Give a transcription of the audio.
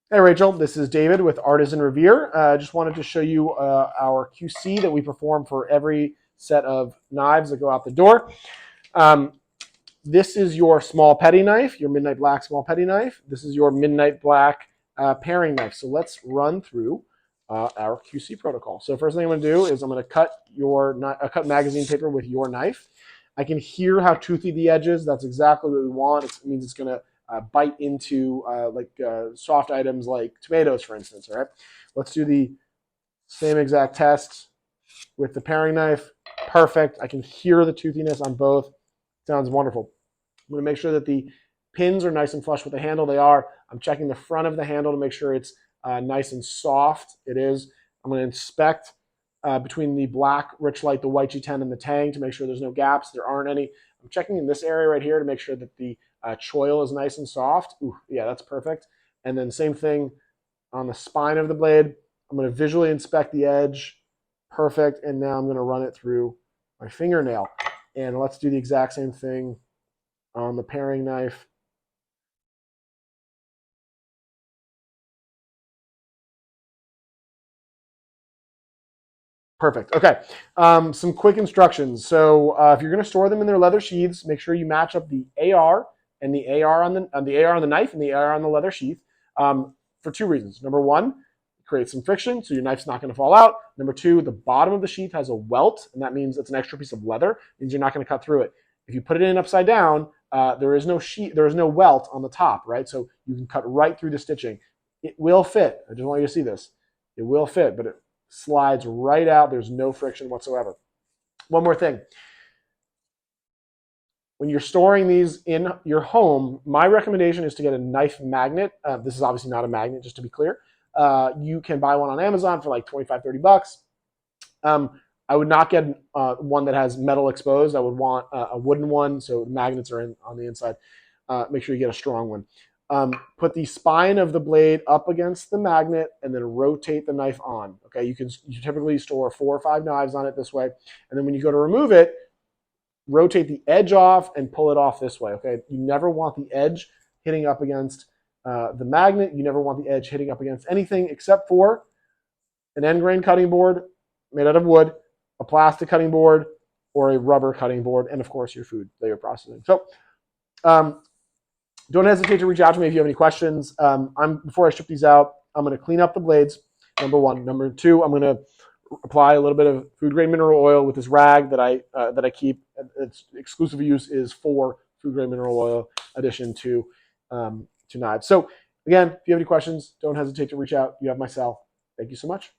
Hey, Rachel, this is David with Artisan Revere. Just wanted to show you our QC that we perform for every set of knives that go out the door. Um, this is your small petty knife, your Midnight Black small petty knife. This is your Midnight Black paring knife. So let's run through our QC protocol. So first thing I'm going to do is I'm going to cut magazine paper with your knife. I can hear how toothy the edge is. That's exactly what we want. It means it's going to bite into soft items like tomatoes, for instance. All right, let's do the same exact test with the paring knife. Perfect. I can hear the toothiness on both. Sounds wonderful. I'm going to make sure that the pins are nice and flush with the handle. They are. I'm checking the front of the handle to make sure it's nice and soft. It is. I'm going to inspect between the black Richlite, the white G10, and the Tang to make sure there's no gaps. There aren't any. I'm checking in this area right here to make sure that the choil is nice and soft. Ooh, yeah, that's perfect. And then same thing on the spine of the blade. I'm going to visually inspect the edge. Perfect. And now I'm going to run it through my fingernail. And let's do the exact same thing on the paring knife. Perfect. Okay. Some quick instructions. So if you're going to store them in their leather sheaths, make sure you match up the AR and the AR on the AR on the knife and the AR on the leather sheath for two reasons. Number one, it creates some friction, so your knife's not going to fall out. Number two, the bottom of the sheath has a welt, and that means it's an extra piece of leather. It means you're not going to cut through it. If you put it in upside down, there is no welt on the top, right? So you can cut right through the stitching. It will fit. I just want you to see this. It will fit, but it slides right out. There's no friction whatsoever. One more thing. When you're storing these in your home, my recommendation is to get a knife magnet. This is obviously not a magnet, just to be clear. You can buy one on Amazon for like 25, 30 bucks. I would not get one that has metal exposed. I would want a wooden one, so the magnets are on the inside. Make sure you get a strong one. Put the spine of the blade up against the magnet and then rotate the knife on. Okay, you typically store 4 or 5 knives on it this way, and then when you go to remove it, rotate the edge off and pull it off this way. Okay, you never want the edge hitting up against the magnet. You never want the edge hitting up against anything except for an end grain cutting board made out of wood, a plastic cutting board, or a rubber cutting board, and of course your food that you're processing. So don't hesitate to reach out to me if you have any questions. Before I strip these out, I'm going to clean up the blades, number one. Number two, I'm going to apply a little bit of food grade mineral oil with this rag that I keep. Its exclusive use is for food grade mineral oil addition to knives. So again, if you have any questions, don't hesitate to reach out. You have my cell. Thank you so much.